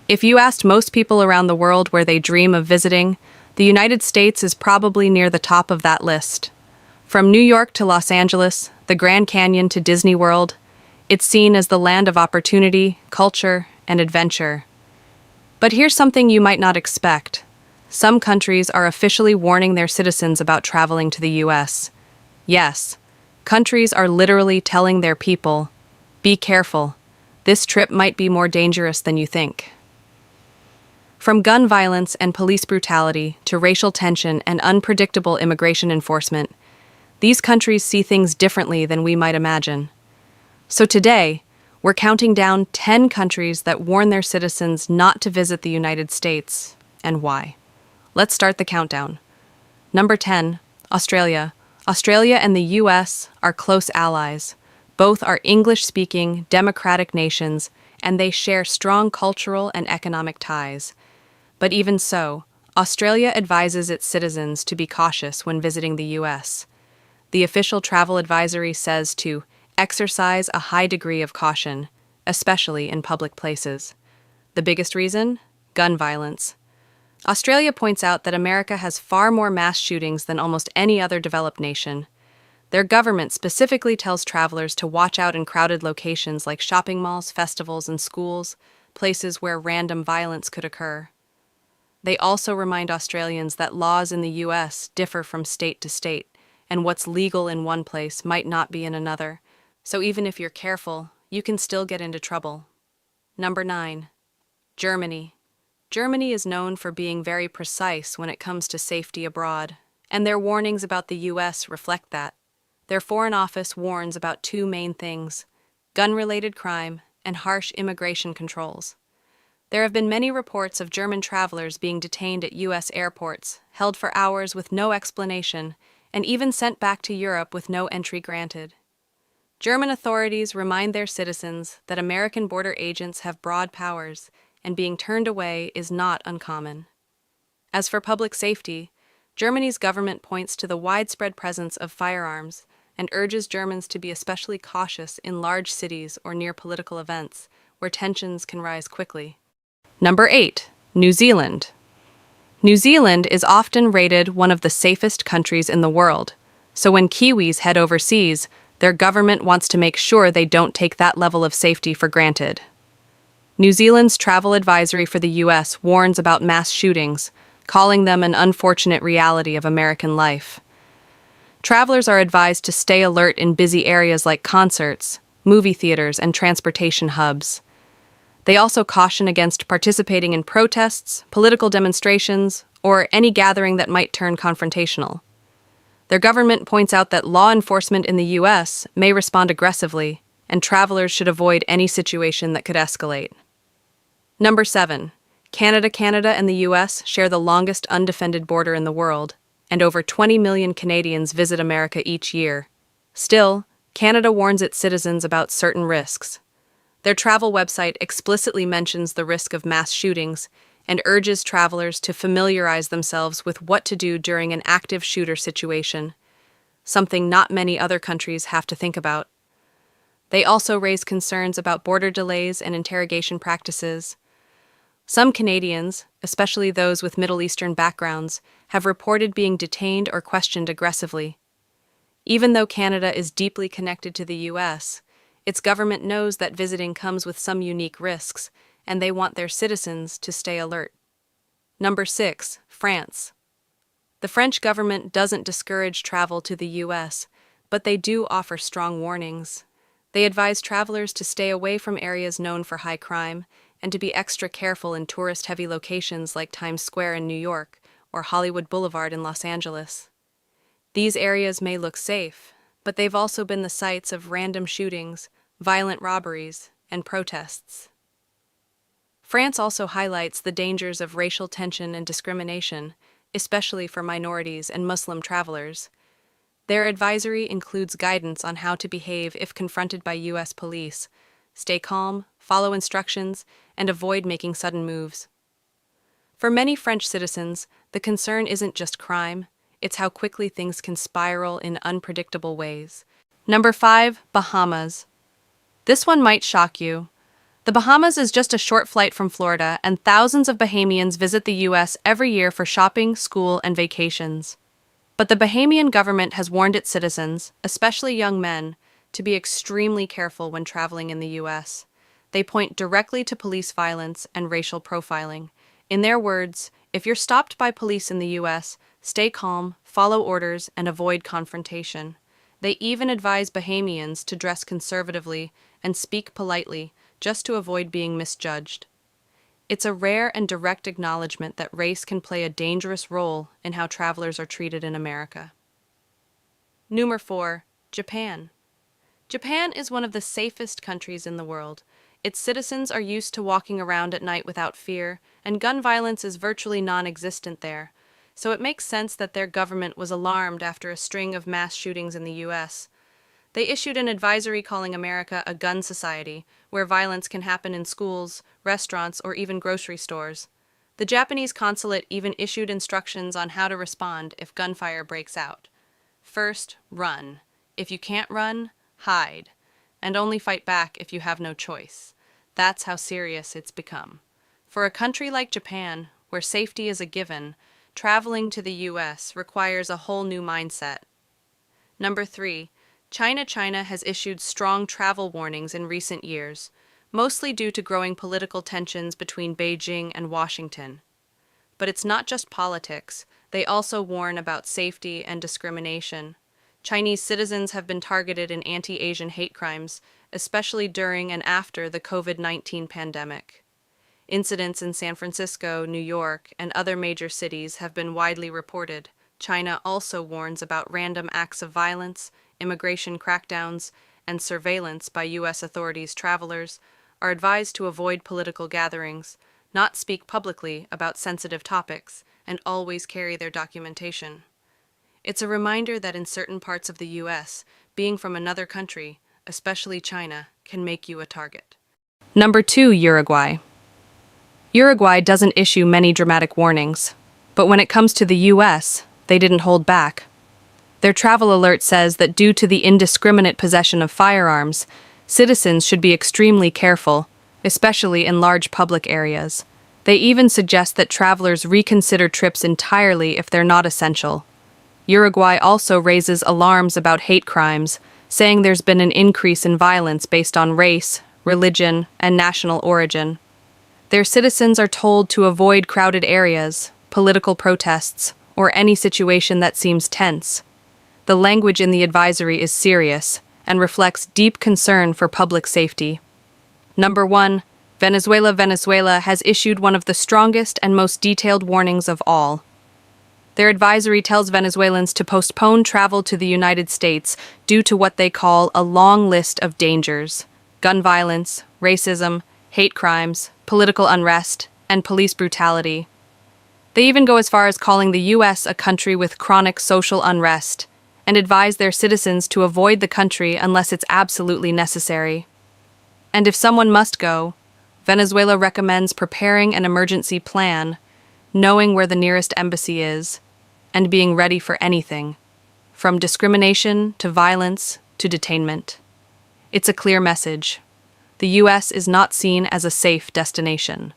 If you asked most people around the world where they dream of visiting, the United States is probably near the top of that list. From New York to Los Angeles, the Grand Canyon to Disney World, it's seen as the land of opportunity, culture, and adventure. But here's something you might not expect. Some countries are officially warning their citizens about traveling to the US. Yes, countries are literally telling their people, be careful, this trip might be more dangerous than you think. From gun violence and police brutality to racial tension and unpredictable immigration enforcement, these countries see things differently than we might imagine. So today, we're counting down 10 countries that warn their citizens not to visit the United States, and why. Let's start the countdown. Number 10, Australia. Australia and the US are close allies. Both are English-speaking, democratic nations, and they share strong cultural and economic ties. But even so, Australia advises its citizens to be cautious when visiting the US. The official travel advisory says to exercise a high degree of caution, especially in public places. The biggest reason? Gun violence. Australia points out that America has far more mass shootings than almost any other developed nation. Their government specifically tells travelers to watch out in crowded locations like shopping malls, festivals, and schools, places where random violence could occur. They also remind Australians that laws in the US differ from state to state, and what's legal in one place might not be in another. So even if you're careful, you can still get into trouble. Number 9. Germany. Germany is known for being very precise when it comes to safety abroad, and their warnings about the US reflect that. Their Foreign Office warns about two main things: gun-related crime and harsh immigration controls. There have been many reports of German travelers being detained at US airports, held for hours with no explanation, and even sent back to Europe with no entry granted. German authorities remind their citizens that American border agents have broad powers, and being turned away is not uncommon. As for public safety, Germany's government points to the widespread presence of firearms and urges Germans to be especially cautious in large cities or near political events, where tensions can rise quickly. Number 8. New Zealand. New Zealand is often rated one of the safest countries in the world, so when Kiwis head overseas, their government wants to make sure they don't take that level of safety for granted. New Zealand's travel advisory for the US warns about mass shootings, calling them an unfortunate reality of American life. Travelers are advised to stay alert in busy areas like concerts, movie theaters, and transportation hubs. They also caution against participating in protests, political demonstrations, or any gathering that might turn confrontational. Their government points out that law enforcement in the US may respond aggressively, and travelers should avoid any situation that could escalate. Number 7. Canada. Canada and the US share the longest undefended border in the world, and over 20 million Canadians visit America each year. Still, Canada warns its citizens about certain risks. Their travel website explicitly mentions the risk of mass shootings and urges travelers to familiarize themselves with what to do during an active shooter situation, something not many other countries have to think about. They also raise concerns about border delays and interrogation practices. Some Canadians, especially those with Middle Eastern backgrounds, have reported being detained or questioned aggressively. Even though Canada is deeply connected to the US, its government knows that visiting comes with some unique risks, and they want their citizens to stay alert. Number 6. France. The French government doesn't discourage travel to the US, but they do offer strong warnings. They advise travelers to stay away from areas known for high crime and to be extra careful in tourist-heavy locations like Times Square in New York or Hollywood Boulevard in Los Angeles. These areas may look safe, but they've also been the sites of random shootings, violent robberies, and protests. France also highlights the dangers of racial tension and discrimination, especially for minorities and Muslim travelers. Their advisory includes guidance on how to behave if confronted by US police. Stay calm, follow instructions, and avoid making sudden moves. For many French citizens, the concern isn't just crime, it's how quickly things can spiral in unpredictable ways. Number 5. Bahamas. This one might shock you. The Bahamas is just a short flight from Florida, and thousands of Bahamians visit the U.S. every year for shopping, school, and vacations. But the Bahamian government has warned its citizens, especially young men, to be extremely careful when traveling in the U.S. They point directly to police violence and racial profiling. In their words, if you're stopped by police in the U.S., stay calm, follow orders, and avoid confrontation. They even advise Bahamians to dress conservatively and speak politely, just to avoid being misjudged. It's a rare and direct acknowledgement that race can play a dangerous role in how travelers are treated in America. Number 4. Japan. Japan is one of the safest countries in the world. Its citizens are used to walking around at night without fear, and gun violence is virtually non-existent there, so it makes sense that their government was alarmed after a string of mass shootings in the U.S. They issued an advisory calling America a gun society, where violence can happen in schools, restaurants, or even grocery stores. The Japanese consulate even issued instructions on how to respond if gunfire breaks out. First, run. If you can't run, hide. And only fight back if you have no choice. That's how serious it's become. For a country like Japan, where safety is a given, traveling to the U.S. requires a whole new mindset. Number 3. China has issued strong travel warnings in recent years, mostly due to growing political tensions between Beijing and Washington. But it's not just politics. They also warn about safety and discrimination. Chinese citizens have been targeted in anti-Asian hate crimes, especially during and after the COVID-19 pandemic. Incidents in San Francisco, New York, and other major cities have been widely reported. China also warns about random acts of violence, immigration crackdowns, and surveillance by U.S. authorities. Travelers are advised to avoid political gatherings, not speak publicly about sensitive topics, and always carry their documentation. It's a reminder that in certain parts of the U.S., being from another country, especially China, can make you a target. Number 2. Uruguay. Uruguay doesn't issue many dramatic warnings, but when it comes to the U.S., they didn't hold back. Their travel alert says that due to the indiscriminate possession of firearms, citizens should be extremely careful, especially in large public areas. They even suggest that travelers reconsider trips entirely if they're not essential. Uruguay also raises alarms about hate crimes, saying there's been an increase in violence based on race, religion, and national origin. Their citizens are told to avoid crowded areas, political protests, or any situation that seems tense. The language in the advisory is serious and reflects deep concern for public safety. Number 1. Venezuela has issued one of the strongest and most detailed warnings of all. Their advisory tells Venezuelans to postpone travel to the United States due to what they call a long list of dangers: gun violence, racism, hate crimes, political unrest, and police brutality. They even go as far as calling the U.S. a country with chronic social unrest, and advise their citizens to avoid the country unless it's absolutely necessary. And if someone must go, Venezuela recommends preparing an emergency plan, knowing where the nearest embassy is, and being ready for anything, from discrimination to violence to detainment. It's a clear message. The U.S. is not seen as a safe destination.